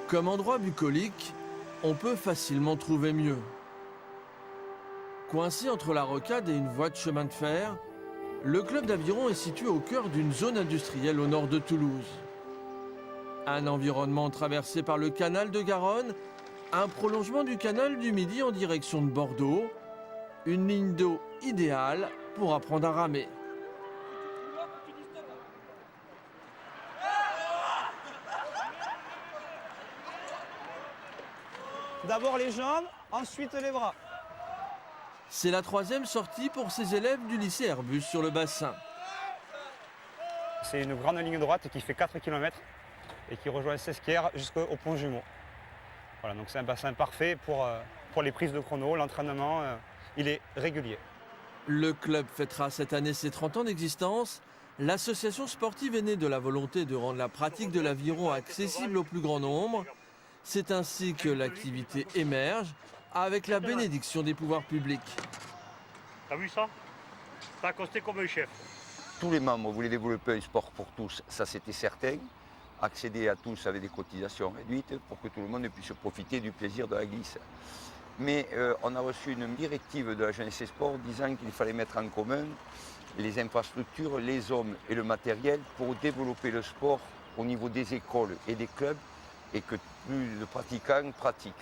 Comme endroit bucolique, on peut facilement trouver mieux. Coincé entre la rocade et une voie de chemin de fer, le club d'aviron est situé au cœur d'une zone industrielle au nord de Toulouse. Un environnement traversé par le canal de Garonne, un prolongement du canal du Midi en direction de Bordeaux, une ligne d'eau idéale pour apprendre à ramer. D'abord les jambes, ensuite les bras. C'est la troisième sortie pour ces élèves du lycée Airbus sur le bassin. C'est une grande ligne droite qui fait 4 km et qui rejoint Sesquières jusqu'au pont Jumeau. Voilà, donc c'est un bassin parfait pour les prises de chrono, l'entraînement, il est régulier. Le club fêtera cette année ses 30 ans d'existence. L'association sportive est née de la volonté de rendre la pratique de l'aviron accessible au plus grand nombre. C'est ainsi que l'activité émerge avec la bénédiction des pouvoirs publics. T'as vu ça? T'as accosté comme un chef. Tous les membres voulaient développer un sport pour tous, ça c'était certain. Accéder à tous avec des cotisations réduites pour que tout le monde puisse profiter du plaisir de la glisse. Mais on a reçu une directive de la Jeunesse et Sport disant qu'il fallait mettre en commun les infrastructures, les hommes et le matériel pour développer le sport au niveau des écoles et des clubs et que plus de pratiquants pratiquent.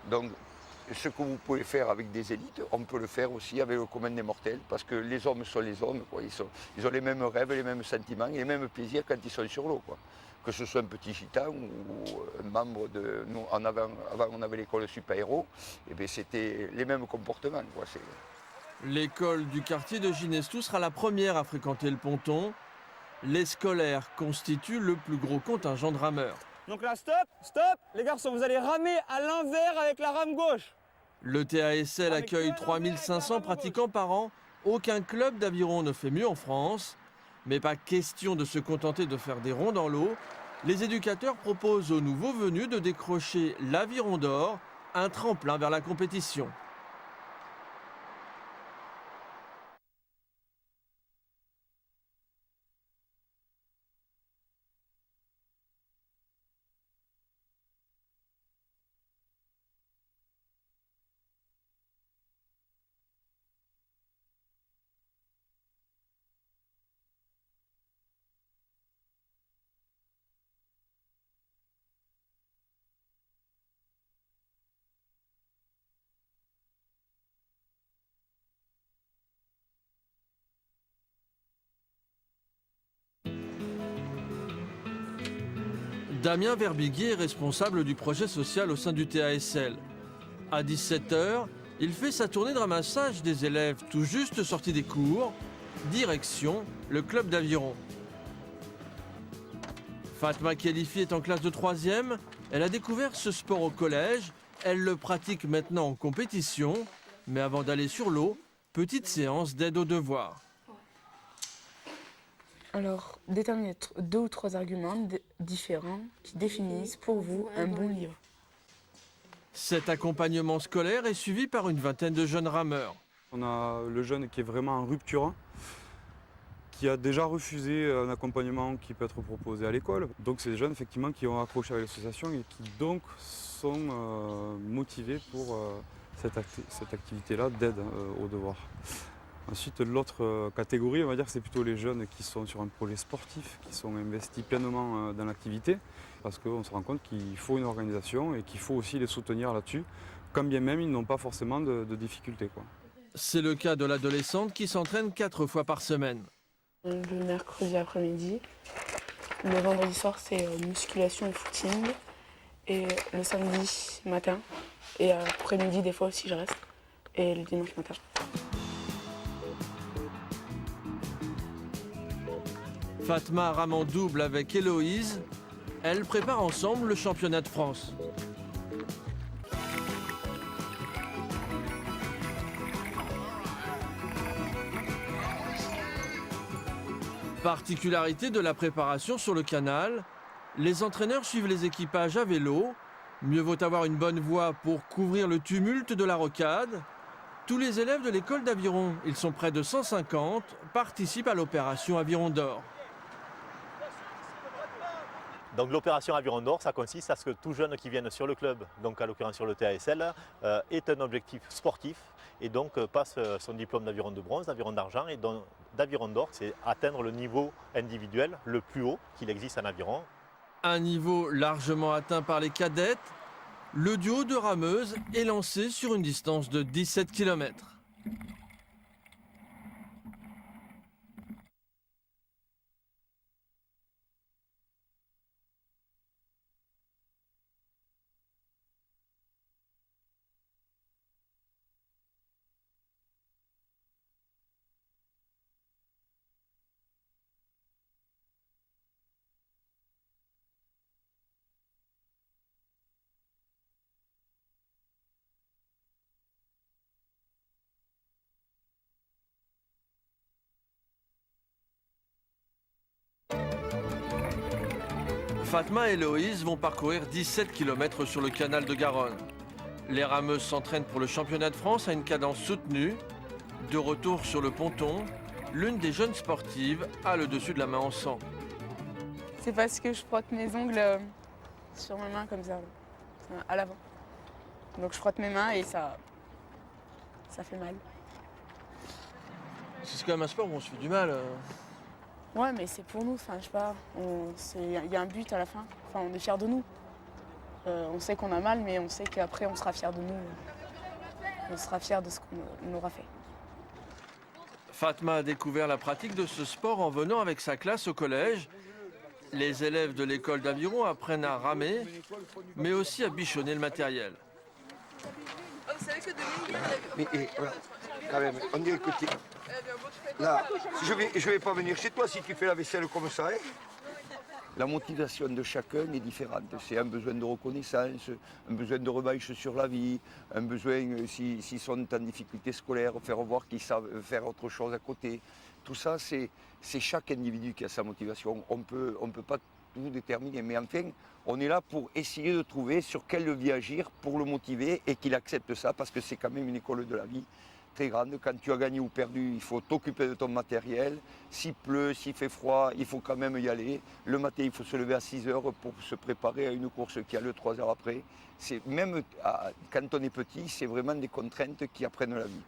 Donc ce que vous pouvez faire avec des élites, on peut le faire aussi avec le commun des mortels parce que les hommes sont les hommes, quoi. Ils ont les mêmes rêves, les mêmes sentiments et les mêmes plaisirs quand ils sont sur l'eau, quoi. Que ce soit un petit gitan ou un membre de... Nous, avant on avait l'école super-héros, et bien c'était les mêmes comportements, quoi. L'école du quartier de Ginestou sera la première à fréquenter le ponton. Les scolaires constituent le plus gros contingent de rameurs. Donc là, stop, les garçons, vous allez ramer à l'envers avec la rame gauche. Le TASL accueille 3500 pratiquants par an. Aucun club d'aviron ne fait mieux en France. Mais pas question de se contenter de faire des ronds dans l'eau. Les éducateurs proposent aux nouveaux venus de décrocher l'aviron d'or, un tremplin vers la compétition. Damien Verbiguier est responsable du projet social au sein du TASL. À 17 h, il fait sa tournée de ramassage des élèves tout juste sortis des cours. Direction le club d'aviron. Fatma Khelifi est en classe de 3e. Elle a découvert ce sport au collège. Elle le pratique maintenant en compétition. Mais avant d'aller sur l'eau, petite séance d'aide aux devoirs. Alors, déterminez 2 ou 3 arguments différents qui définissent pour vous un bon livre. Cet accompagnement scolaire est suivi par une vingtaine de jeunes rameurs. On a le jeune qui est vraiment en rupture, qui a déjà refusé un accompagnement qui peut être proposé à l'école. Donc c'est des jeunes effectivement qui ont accroché avec l'association et qui donc sont motivés pour cette activité-là d'aide aux devoirs. Ensuite, l'autre catégorie, on va dire, c'est plutôt les jeunes qui sont sur un projet sportif, qui sont investis pleinement dans l'activité, parce qu'on se rend compte qu'il faut une organisation et qu'il faut aussi les soutenir là-dessus, quand bien même ils n'ont pas forcément de difficultés, quoi. C'est le cas de l'adolescente qui s'entraîne 4 fois par semaine. Le mercredi après-midi, le vendredi soir, c'est musculation et footing, et le samedi matin, et après-midi, des fois aussi, je reste, et le dimanche matin. Fatma rame en double avec Héloïse. Elles préparent ensemble le championnat de France. Particularité de la préparation sur le canal, les entraîneurs suivent les équipages à vélo. Mieux vaut avoir une bonne voie pour couvrir le tumulte de la rocade. Tous les élèves de l'école d'aviron, ils sont près de 150, participent à l'opération Aviron d'Or. Donc l'opération Aviron d'Or, ça consiste à ce que tout jeune qui vienne sur le club, donc à l'occurrence sur le TASL, ait un objectif sportif et donc passe son diplôme d'aviron de bronze, d'aviron d'argent et d'aviron d'or, c'est atteindre le niveau individuel le plus haut qu'il existe en aviron. Un niveau largement atteint par les cadettes, le duo de rameuses est lancé sur une distance de 17 km. Fatma et Loïse vont parcourir 17 km sur le canal de Garonne. Les rameuses s'entraînent pour le championnat de France à une cadence soutenue. De retour sur le ponton, l'une des jeunes sportives a le dessus de la main en sang. C'est parce que je frotte mes ongles sur mes mains comme ça, à l'avant. Donc je frotte mes mains et ça fait mal. C'est quand même un sport où on se fait du mal. Ouais, mais c'est pour nous, enfin, je sais pas, il y a un but à la fin, enfin, on est fiers de nous. On sait qu'on a mal, mais on sait qu'après on sera fiers de nous. On sera fiers de ce qu'on aura fait. Fatma a découvert la pratique de ce sport en venant avec sa classe au collège. Les élèves de l'école d'aviron apprennent à ramer, mais aussi à bichonner le matériel. Mais voilà, quand même, on dirait que là, je vais pas venir chez toi si tu fais la vaisselle comme ça. Hein. La motivation de chacun est différente. C'est un besoin de reconnaissance, un besoin de revanche sur la vie, un besoin, s'ils sont en difficulté scolaire, faire voir qu'ils savent faire autre chose à côté. Tout ça, c'est chaque individu qui a sa motivation. On peut pas tout déterminer, mais enfin, on est là pour essayer de trouver sur quel levier agir pour le motiver et qu'il accepte ça, parce que c'est quand même une école de la vie très grande. Quand tu as gagné ou perdu, il faut t'occuper de ton matériel. S'il pleut, s'il fait froid, il faut quand même y aller. Le matin, il faut se lever à 6 heures pour se préparer à une course qui a lieu 3 heures après. Même quand on est petit, c'est vraiment des contraintes qui apprennent la vie.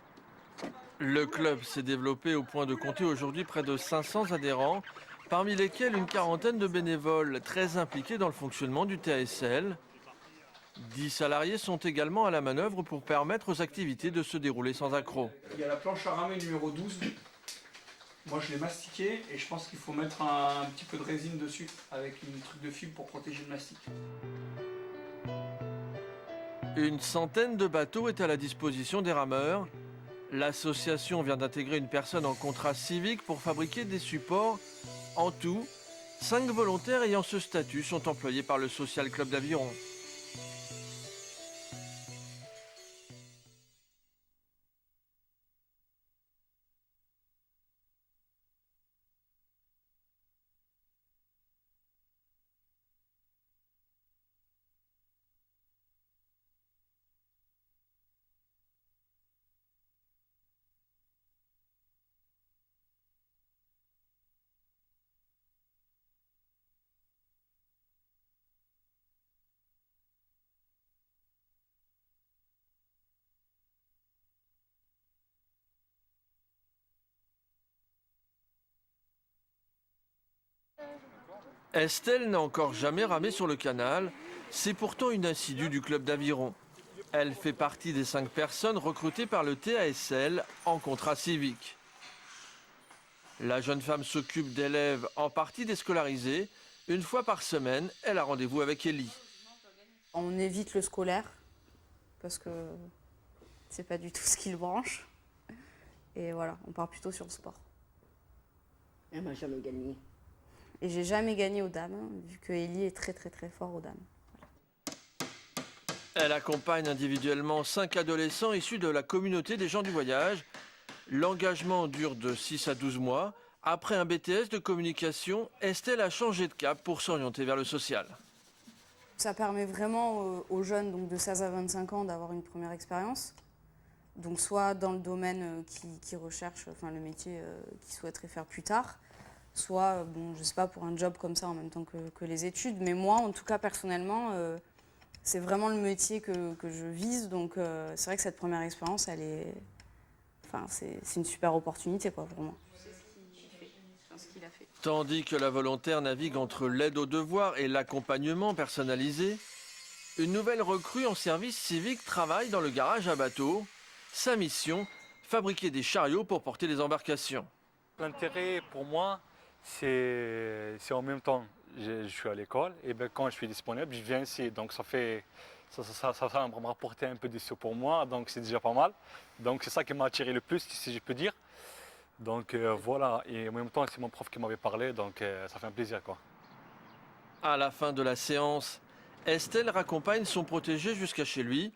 Le club s'est développé au point de compter aujourd'hui près de 500 adhérents, parmi lesquels une quarantaine de bénévoles très impliqués dans le fonctionnement du TASL. 10 salariés sont également à la manœuvre pour permettre aux activités de se dérouler sans accroc. Il y a la planche à ramer numéro 12. Moi je l'ai mastiquée et je pense qu'il faut mettre un petit peu de résine dessus avec une truc de fibre pour protéger le mastic. Une centaine de bateaux est à la disposition des rameurs. L'association vient d'intégrer une personne en contrat civique pour fabriquer des supports. En tout, 5 volontaires ayant ce statut sont employés par le Social Club d'Aviron. Estelle n'a encore jamais ramé sur le canal, c'est pourtant une assidue du club d'aviron. Elle fait partie des 5 personnes recrutées par le TASL en contrat civique. La jeune femme s'occupe d'élèves en partie déscolarisés. Une fois par semaine, elle a rendez-vous avec Ellie. On évite le scolaire parce que c'est pas du tout ce qui le branche. Et voilà, on part plutôt sur le sport. Elle m'a jamais gagné. Et j'ai jamais gagné aux dames, vu que Ellie est très très très fort aux dames. Voilà. Elle accompagne individuellement 5 adolescents issus de la communauté des gens du voyage. L'engagement dure de 6 à 12 mois. Après un BTS de communication, Estelle a changé de cap pour s'orienter vers le social. Ça permet vraiment aux jeunes donc de 16 à 25 ans d'avoir une première expérience. Donc soit dans le domaine qu'ils recherchent, enfin le métier qu'ils souhaiteraient faire plus tard, soit, bon, je sais pas, pour un job comme ça en même temps que les études. Mais moi, en tout cas, personnellement, c'est vraiment le métier que je vise. Donc, c'est vrai que cette première expérience, elle est... Enfin, c'est une super opportunité, quoi, vraiment. Ce qu'il a fait. Tandis que la volontaire navigue entre l'aide aux devoirs et l'accompagnement personnalisé, une nouvelle recrue en service civique travaille dans le garage à bateaux. Sa mission, fabriquer des chariots pour porter les embarcations. L'intérêt pour moi, c'est en même temps, je suis à l'école et ben, quand je suis disponible, je viens ici. Donc ça va me rapporter un peu de sous pour moi, donc c'est déjà pas mal. Donc c'est ça qui m'a attiré le plus, si je peux dire. Donc voilà, et en même temps, c'est mon prof qui m'avait parlé, donc ça fait un plaisir, quoi. À la fin de la séance, Estelle raccompagne son protégé jusqu'à chez lui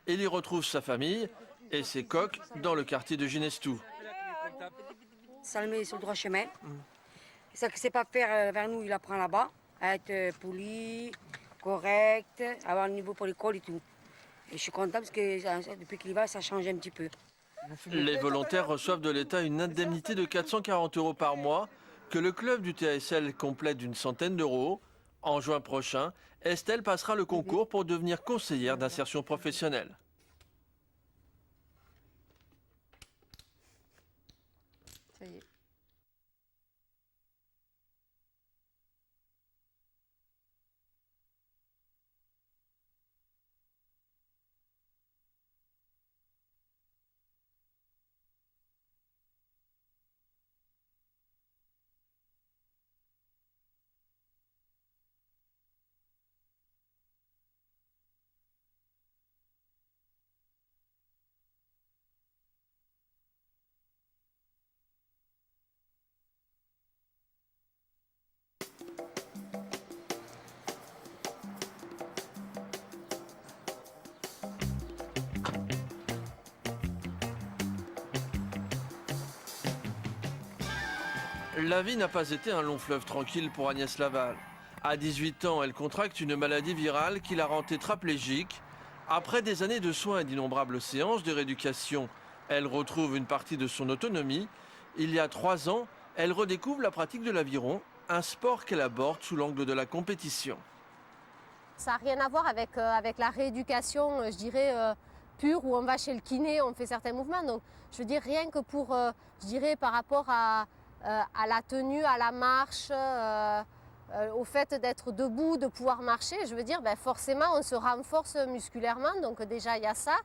et y retrouve sa famille et ses coqs dans le quartier de Ginestou. Ça le met sur le droit chemin. Ça que c'est pas faire vers nous, il apprend là-bas, à être poli, correct, avoir un niveau pour l'école et tout. Et je suis contente parce que depuis qu'il y va, ça change un petit peu. Les volontaires reçoivent de l'État une indemnité de 440 € par mois que le club du TASL complète d'une centaine d'euros. En juin prochain, Estelle passera le concours pour devenir conseillère d'insertion professionnelle. Ça y est. La vie n'a pas été un long fleuve tranquille pour Agnès Laval. À 18 ans, elle contracte une maladie virale qui la rend tétraplégique. Après des années de soins et d'innombrables séances de rééducation, elle retrouve une partie de son autonomie. Il y a 3 ans, elle redécouvre la pratique de l'aviron, un sport qu'elle aborde sous l'angle de la compétition. Ça n'a rien à voir avec la rééducation, je dirais, pure, où on va chez le kiné, on fait certains mouvements. Donc, je veux dire, rien que pour, je dirais, par rapport à la tenue, à la marche, au fait d'être debout, de pouvoir marcher, je veux dire, ben forcément, on se renforce musculairement. Donc déjà, il y a ça.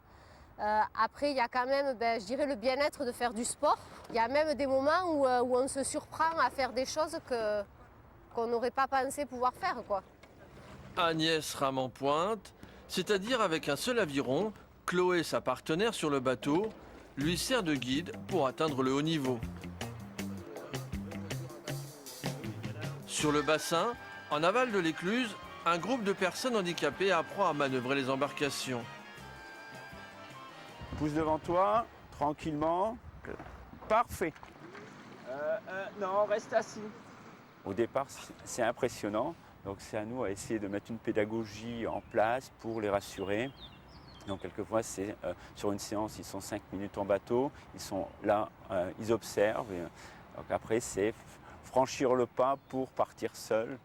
Après, il y a quand même, ben, je dirais, le bien-être de faire du sport. Il y a même des moments où on se surprend à faire des choses qu'on n'aurait pas pensé pouvoir faire, quoi. Agnès rame en pointe, c'est-à-dire avec un seul aviron. Chloé, sa partenaire sur le bateau, lui sert de guide pour atteindre le haut niveau. Sur le bassin, en aval de l'écluse, un groupe de personnes handicapées apprend à manœuvrer les embarcations. Pousse devant toi, tranquillement. Parfait. Non, reste assis. Au départ, c'est impressionnant. Donc c'est à nous à essayer de mettre une pédagogie en place pour les rassurer. Donc quelquefois, c'est sur une séance, ils sont 5 minutes en bateau, ils sont là, ils observent. Donc après, c'est franchir le pas pour partir seul.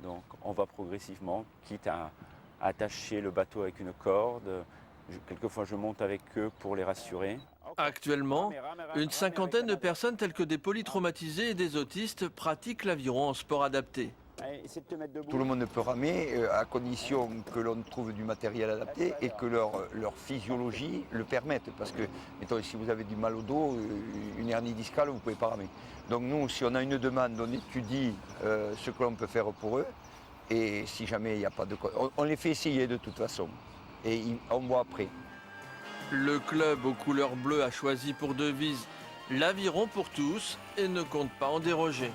Donc on va progressivement, quitte à attacher le bateau avec une corde. Quelquefois, je monte avec eux pour les rassurer. Actuellement, une cinquantaine de personnes telles que des polytraumatisés et des autistes pratiquent l'aviron en sport adapté. Tout le monde peut ramer à condition que l'on trouve du matériel adapté et que leur physiologie le permette. Parce que, mettons, si vous avez du mal au dos, une hernie discale, vous ne pouvez pas ramer. Donc nous, si on a une demande, on étudie ce que l'on peut faire pour eux. Et si jamais il n'y a pas de... On les fait essayer de toute façon. Et on voit après. Le club aux couleurs bleues a choisi pour devise l'aviron pour tous et ne compte pas en déroger.